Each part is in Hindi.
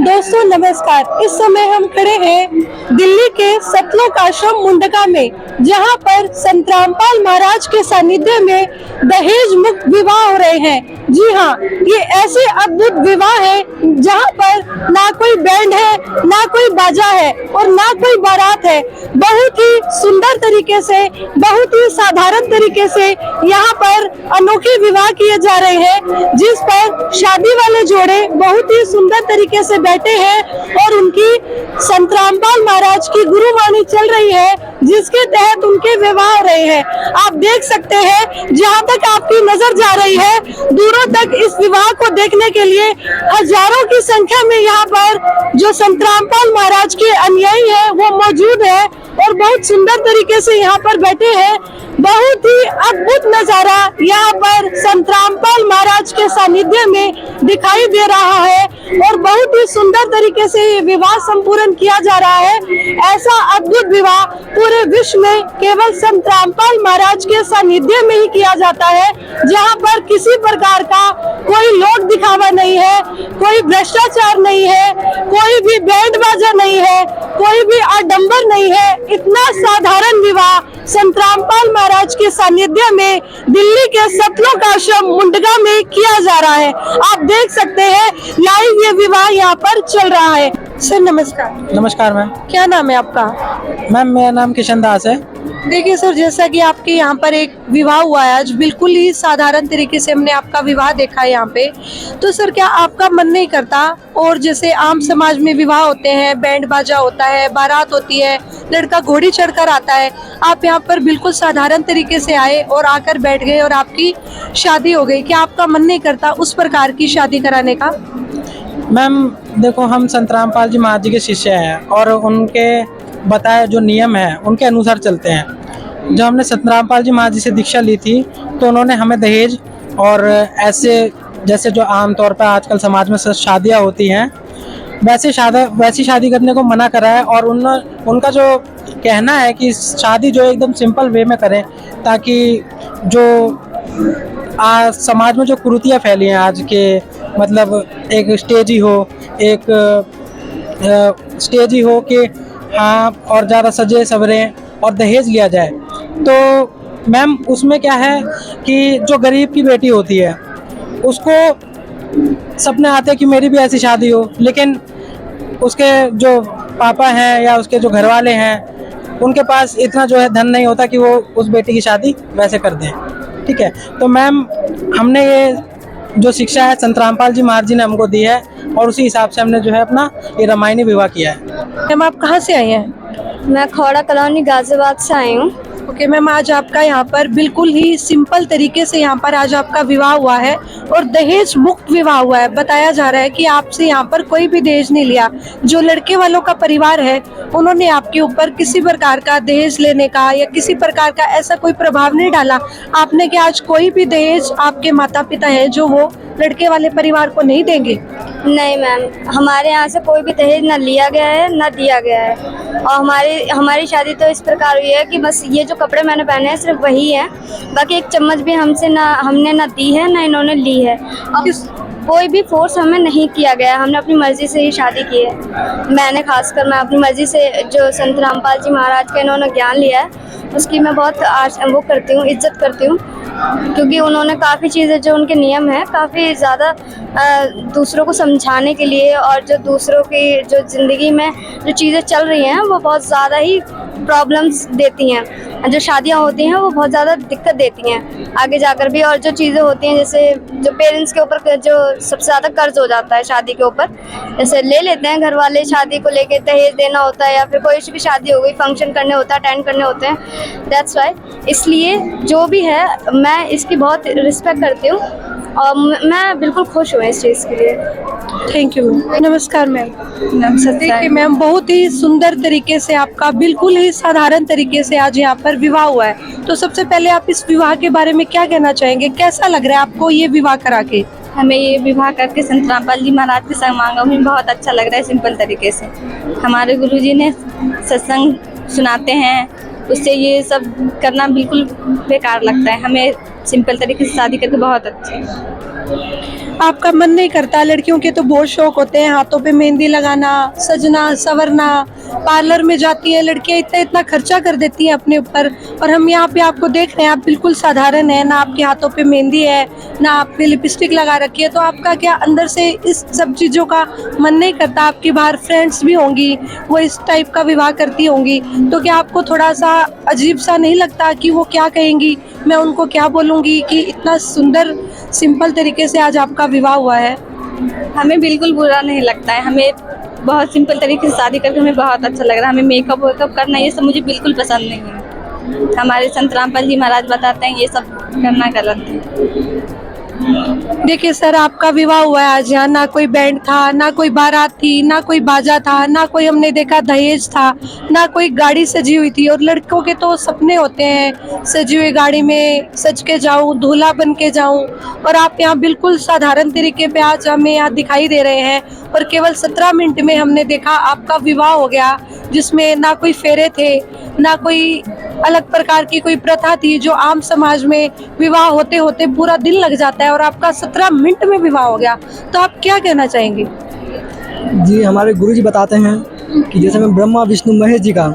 दोस्तों नमस्कार। इस समय हम खड़े हैं दिल्ली के सतलोक आश्रम मुंडका में, जहां पर संत रामपाल महाराज के सानिध्य में दहेज मुक्त विवाह हो रहे हैं। जी हाँ, ये ऐसे अद्भुत विवाह है जहां पर ना कोई बैंड है, ना कोई बाजा है और ना कोई बारात है। बहुत ही सुंदर तरीके से, बहुत ही साधारण तरीके से यहाँ पर अनोखे विवाह किए जा रहे हैं, जिस पर शादी वाले जोड़े बहुत ही सुंदर तरीके से बैठे हैं और उनकी संत रामपाल महाराज की गुरुवाणी चल रही है, जिसके तहत उनके विवाह हो रहे हैं। आप देख सकते हैं, जहां तक आपकी नजर जा रही है, दूरों तक इस विवाह को देखने के लिए हजारों की संख्या में यहाँ पर जो संत रामपाल महाराज के अनुयायी है वो मौजूद है और बहुत सुंदर तरीके से यहाँ पर बैठे हैं। बहुत ही अद्भुत नजारा यहाँ पर संत रामपाल महाराज के सानिध्य में दिखाई दे रहा है और बहुत ही सुंदर तरीके से ये विवाह संपूर्ण किया जा रहा है। ऐसा अद्भुत विवाह पूरे विश्व में केवल संत रामपाल महाराज के सानिध्य में ही किया जाता है, जहाँ पर किसी प्रकार का कोई लोक दिखावा नहीं है, कोई भ्रष्टाचार नहीं है, कोई भी बैंड बाजा नहीं है, कोई भी आडंबर नहीं है। इतना साधारण विवाह संत रामपाल महाराज के सानिध्य में दिल्ली के सतलोक आश्रम मुंडका में किया जा रहा है। आप देख सकते हैं लाइव ये विवाह यहाँ पर चल रहा है। सर नमस्कार। नमस्कार मैम। क्या नाम है आपका? मैम मेरा नाम किशन दास है। देखिए सर, जैसा कि आपके यहाँ पर एक विवाह हुआ है आज, बिल्कुल ही साधारण तरीके से हमने आपका विवाह देखा है यहाँ पे, तो सर क्या आपका मन नहीं करता, और जैसे आम समाज में विवाह होते हैं, बैंड बाजा होता है, बारात होती है, लड़का घोड़ी चढ़कर आता है, आप यहाँ पर बिल्कुल साधारण तरीके से आए और आकर बैठ गए और आपकी शादी हो गई। क्या आपका मन नहीं करता उस प्रकार की शादी कराने का? मैम देखो, हम संत रामपाल जी महाराज जी के शिष्य हैं और उनके बताए जो नियम है उनके अनुसार चलते हैं। जब हमने संत रामपाल जी महाराज जी से दीक्षा ली थी तो उन्होंने हमें दहेज और ऐसे जैसे जो आमतौर पर आजकल समाज में शादियाँ होती हैं वैसी शादी करने को मना करा है। और उनका जो कहना है कि शादी जो एकदम सिंपल वे में करें, ताकि जो समाज में जो कुरीतियाँ फैली हैं आज के, मतलब एक स्टेज ही हो कि हाँ और ज़्यादा सजे सवरे और दहेज लिया जाए। तो मैम उसमें क्या है कि जो गरीब की बेटी होती है उसको सपने आते हैं कि मेरी भी ऐसी शादी हो, लेकिन उसके जो पापा हैं या उसके जो घर वाले हैं उनके पास इतना जो है धन नहीं होता कि वो उस बेटी की शादी वैसे कर दें। ठीक है, तो मैम हमने ये जो शिक्षा है संत रामपाल जी महाराज जी ने हमको दी है और उसी हिसाब से हमने जो है अपना ये रामायणी विवाह किया है। मैम आप कहाँ से आई हैं? मैं खौड़ा कॉलोनी गाजियाबाद से आई हूँ। ओके मैम, आज आपका यहाँ पर बिल्कुल ही सिंपल तरीके से यहाँ पर आज आपका विवाह हुआ है और दहेज मुक्त विवाह हुआ है। बताया जा रहा है कि आपसे यहाँ पर कोई भी दहेज नहीं लिया। जो लड़के वालों का परिवार है उन्होंने आपके ऊपर किसी प्रकार का दहेज लेने का या किसी प्रकार का ऐसा कोई प्रभाव नहीं डाला। आपने क्या आज कोई भी दहेज आपके माता पिता है जो वो लड़के वाले परिवार को नहीं देंगे? नहीं मैम, हमारे यहाँ से कोई भी दहेज न लिया गया है न दिया गया है। और हमारी शादी तो इस प्रकार हुई है कि बस ये जो कपड़े मैंने पहने हैं सिर्फ वही है, बाकी एक चम्मच भी हमने ना दी है ना इन्होंने ली है। और कोई भी फोर्स हमें नहीं किया गया, हमने अपनी मर्जी से ही शादी की है। मैं अपनी मर्जी से जो संत रामपाल जी महाराज का इन्होंने ज्ञान लिया है उसकी मैं बहुत वो करती हूँ, इज्जत करती हूँ, क्योंकि उन्होंने काफ़ी चीज़ें जो उनके नियम हैं काफ़ी ज़्यादा दूसरों को समझाने के लिए, और जो दूसरों की जो ज़िंदगी में जो चीज़ें चल रही हैं वो बहुत ज़्यादा ही प्रॉब्लम्स देती हैं। जो शादियां होती हैं वो बहुत ज़्यादा दिक्कत देती हैं आगे जाकर भी। और जो चीज़ें होती हैं जैसे जो पेरेंट्स के ऊपर जो सबसे ज़्यादा कर्ज हो जाता है शादी के ऊपर, जैसे ले लेते हैं घर वाले, शादी को लेके दहेज देना होता है या फिर कोई भी शादी हो गई फंक्शन करने होता है, अटेंड करने होते हैं। दैट्स वाई, इसलिए जो भी है मैं इसकी बहुत रिस्पेक्ट करती हूँ और मैं बिल्कुल खुश हूँ इस चीज़ के लिए। Thank you. नमस्कार मैम। देखिए मैम, बहुत ही सुंदर तरीके से आपका बिल्कुल ही साधारण तरीके से आज यहाँ पर विवाह हुआ है, तो सबसे पहले आप इस विवाह के बारे में क्या कहना चाहेंगे? कैसा लग रहा है आपको ये विवाह करा के? हमें ये विवाह करके संत रामपाल जी महाराज के समागम में बहुत अच्छा लग रहा है। सिंपल तरीके से हमारे गुरुजी ने सत्संग सुनाते हैं, उससे ये सब करना बिल्कुल बेकार लगता है। हमें सिंपल तरीके से शादी करके बहुत अच्छा आपका मन नहीं करता? लड़कियों के तो बहुत शौक होते हैं, हाथों पे मेहंदी लगाना, सजना संवरना, पार्लर में जाती है लड़कियां, इतना इतना खर्चा कर देती हैं अपने ऊपर, और हम यहाँ पे आपको देख रहे हैं आप बिल्कुल साधारण है, ना आपके हाथों पे मेहंदी है, ना आपने लिपस्टिक लगा रखी है, तो आपका क्या अंदर से इस सब चीज़ों का मन नहीं करता? आपकी बाहर फ्रेंड्स भी होंगी, वो इस टाइप का विवाह करती होंगी, तो क्या आपको थोड़ा सा अजीब सा नहीं लगता कि वो क्या कहेंगी, मैं उनको क्या बोलूँगी कि इतना सुंदर सिंपल तरीके से आज आपका विवाह हुआ है? हमें बिल्कुल बुरा नहीं लगता है, हमें बहुत सिंपल तरीके से शादी करके हमें बहुत अच्छा लग रहा है। हमें मेकअप वेकअप करना ये सब मुझे बिल्कुल पसंद नहीं है। हमारे संत रामपाल जी महाराज बताते हैं ये सब करना गलत है। देखिए सर, आपका विवाह हुआ है आज यहाँ, ना कोई बैंड था, ना कोई बारात थी, ना कोई बाजा था, ना कोई हमने देखा दहेज था, ना कोई गाड़ी सजी हुई थी, और लड़कों के तो सपने होते हैं सजी हुई गाड़ी में सज के जाऊं, दूल्हा बन के जाऊं, और आप यहाँ बिल्कुल साधारण तरीके पे आज हमें यहाँ दिखाई दे रहे हैं, और केवल 17 मिनट में हमने देखा आपका विवाह हो गया, जिसमें ना कोई फेरे थे, ना कोई अलग प्रकार की कोई प्रथा थी जो आम समाज में विवाह होते होते पूरा दिन लग जाता है, और आपका 17 मिनट में विवाह हो गया, तो आप क्या कहना चाहेंगे? जी, हमारे गुरुजी बताते हैं कि जैसे में ब्रह्मा विष्णु महेश जी का,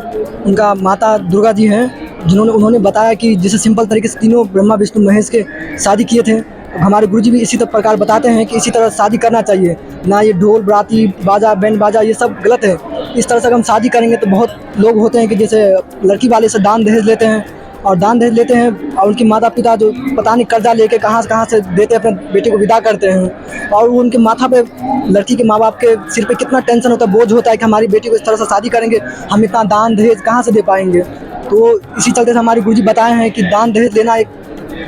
उनका माता दुर्गा जी हैं, उन्होंने बताया कि जैसे सिंपल तरीके से तीनों ब्रह्मा विष्णु महेश के शादी किए थे। हमारे गुरुजी भी इसी प्रकार बताते हैं कि इसी तरह शादी करना चाहिए, ना ये ढोल बराती बाजा बैंड बाजा ये सब गलत है। इस तरह से अगर हम शादी करेंगे तो बहुत लोग होते हैं कि जैसे लड़की वाले से दान दहेज लेते हैं, और दान दहेज लेते हैं और उनके माता पिता जो पता नहीं कर्जा लेके कहाँ से देते हैं, अपने बेटे को विदा करते हैं, और वो उनके माथा पे लड़की के माँ बाप के सिर पे कितना टेंशन होता है, बोझ होता है कि हमारी बेटी को इस तरह से शादी करेंगे, हम इतना दान दहेज कहाँ से दे पाएंगे। तो इसी चलते से हमारे गुरुजी बताए हैं कि दान दहेज लेना एक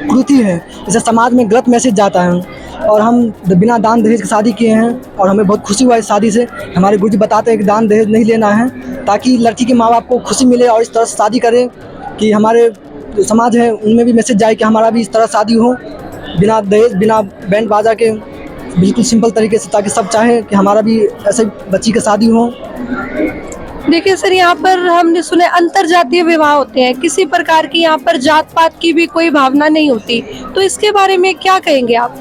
कुरीति है, इससे समाज में गलत मैसेज जाता है, और हम बिना दान दहेज की शादी किए हैं और हमें बहुत खुशी हुआ इस शादी से। हमारे गुरुजी बताते हैं कि दान दहेज नहीं लेना है, ताकि लड़की के माँ बाप को खुशी मिले, और इस तरह से शादी करें कि हमारे जो समाज है उनमें भी मैसेज जाए कि हमारा भी इस तरह शादी हो, बिना दहेज बिना बैंड बाजा के, बिल्कुल सिंपल तरीके से, ताकि सब चाहें कि हमारा भी ऐसे बच्ची की शादी हो। देखिए सर, यहाँ पर हमने सुना अंतर जातीय विवाह होते हैं, किसी प्रकार की यहाँ पर जात पात की भी कोई भावना नहीं होती, तो इसके बारे में क्या कहेंगे आप?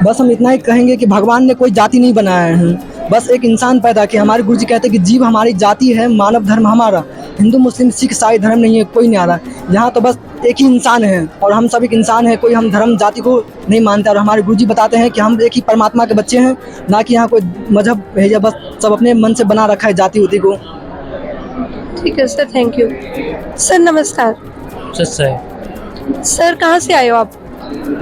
बस हम इतना ही कहेंगे कि भगवान ने कोई जाति नहीं बनाया है, बस एक इंसान पैदा किया। हमारे गुरुजी कहते हैं कि जीव हमारी जाति है, मानव धर्म हमारा, हिंदू मुस्लिम सिख ईसाई धर्म नहीं है, कोई नहीं आ रहा। यहाँ तो बस एक ही इंसान है, और हम सब एक इंसान है, कोई हम धर्म जाति को नहीं मानते। और हमारे गुरुजी बताते हैं कि हम एक ही परमात्मा के बच्चे हैं, ना कि यहाँ कोई मजहब है, या बस सब अपने मन से बना रखा है जाति उति को। ठीक है सर, थैंक यू। सर नमस्कार। सर कहाँ से आए हो आप?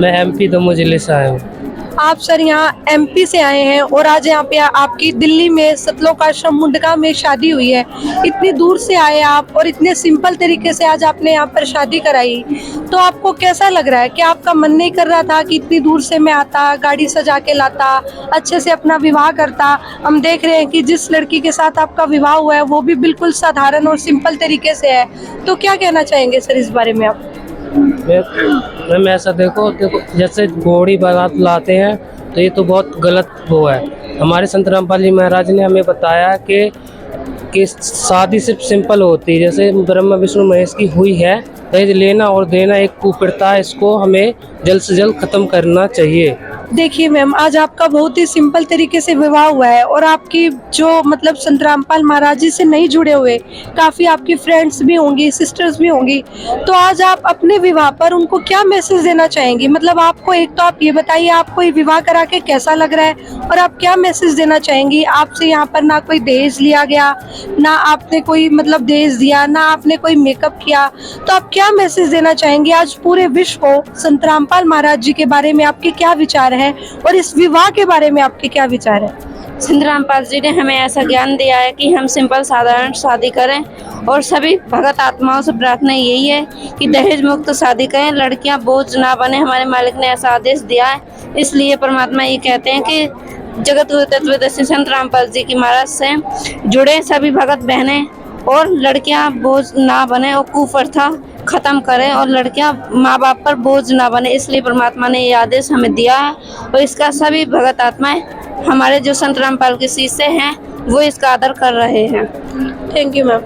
मैं एमपी दमोह जिले से आया हूँ। आप सर यहाँ एमपी से आए हैं, और आज यहाँ पे आपकी दिल्ली में सतलोक आश्रम मुंडका में शादी हुई है। इतनी दूर से आए आप, और इतने सिंपल तरीके से आज आपने यहाँ पर शादी कराई, तो आपको कैसा लग रहा है? कि आपका मन नहीं कर रहा था कि इतनी दूर से मैं आता, गाड़ी सजा के लाता, अच्छे से अपना विवाह करता? हम देख रहे हैं कि जिस लड़की के साथ आपका विवाह हुआ है वो भी बिल्कुल साधारण और सिंपल तरीके से है, तो क्या कहना चाहेंगे सर इस बारे में आप? मैं ऐसा देखो जैसे घोड़ी बारात लाते हैं तो ये तो बहुत गलत वो है। हमारे संत रामपाल जी महाराज ने हमें बताया कि शादी सिर्फ सिंपल होती है, जैसे ब्रह्मा विष्णु महेश की हुई है। दहेज लेना और देना एक कुप्रथा है, इसको हमें जल्द से जल्द खत्म करना चाहिए। देखिए मैम, आज आपका बहुत ही सिंपल तरीके से विवाह हुआ है, और आपकी जो मतलब संत रामपाल महाराज जी से नहीं जुड़े हुए काफ़ी आपकी फ्रेंड्स भी होंगी, सिस्टर्स भी होंगी, तो आज आप अपने विवाह पर उनको क्या मैसेज देना चाहेंगी? मतलब आपको एक तो आप ये बताइए, आपको ये विवाह करा के कैसा लग रहा है, और आप क्या मैसेज देना चाहेंगी? आपसे यहाँ पर ना कोई दहेज लिया गया, ना आपने कोई मतलब दहेज दिया, ना आपने कोई मेकअप किया, तो आप क्या मैसेज देना चाहेंगे आज पूरे विश्व को? संत रामपाल महाराज जी के बारे में आपके क्या विचार है, और इस विवाह के बारे में आपके क्या विचार है? संत रामपाल जी ने हमें ऐसा ज्ञान दिया है कि हम सिंपल साधारण शादी करें, और सभी भगत आत्माओं से प्रार्थना यही है कि दहेज मुक्त शादी करें, लड़कियां बोझ ना बने। हमारे मालिक ने ऐसा आदेश दिया है, इसलिए परमात्मा ये कहते हैं कि जगत गुरु तत्वदर्शी संत रामपाल जी की महाराज से जुड़े सभी भगत बहनें, और लड़कियां बोझ ना बने और कुप्रथा खत्म करें, और लड़कियां माँ बाप पर बोझ ना बने। इसलिए परमात्मा ने ये आदेश हमें दिया है, और इसका सभी भगत आत्माएं हमारे जो संत रामपाल के शिष्य हैं वो इसका आदर कर रहे हैं। Thank you ma'am.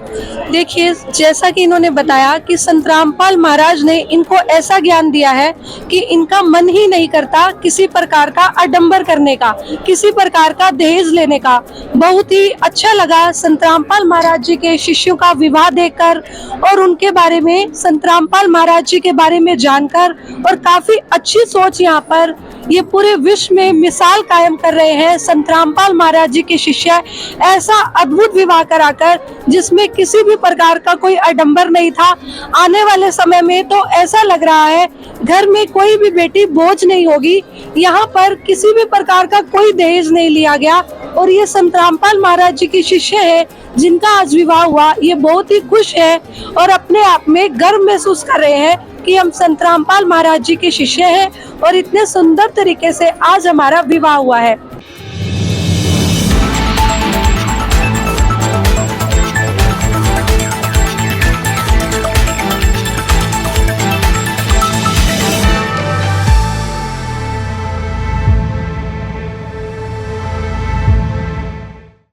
देखिए, जैसा कि इन्होंने बताया कि संत रामपाल महाराज ने इनको ऐसा ज्ञान दिया है कि इनका मन ही नहीं करता किसी प्रकार का आडंबर करने का, किसी प्रकार का दहेज लेने का। बहुत ही अच्छा लगा संत रामपाल महाराज जी के शिष्यों का विवाह देखकर और उनके बारे में, संत रामपाल महाराज जी के बारे में जानकर, और काफी अच्छी सोच यहाँ पर ये पूरे विश्व में मिसाल कायम कर रहे हैं संत रामपाल महाराज जी के शिष्य। ऐसा अद्भुत विवाह कराकर जिसमें किसी भी प्रकार का कोई आडंबर नहीं था। आने वाले समय में तो ऐसा लग रहा है घर में कोई भी बेटी बोझ नहीं होगी। यहाँ पर किसी भी प्रकार का कोई दहेज नहीं लिया गया और ये संत रामपाल महाराज जी के शिष्य है जिनका आज विवाह हुआ। ये बहुत ही खुश है और अपने आप में गर्व महसूस कर रहे हैं कि हम संत रामपाल महाराज जी के शिष्य हैं और इतने सुंदर तरीके से आज हमारा विवाह हुआ है।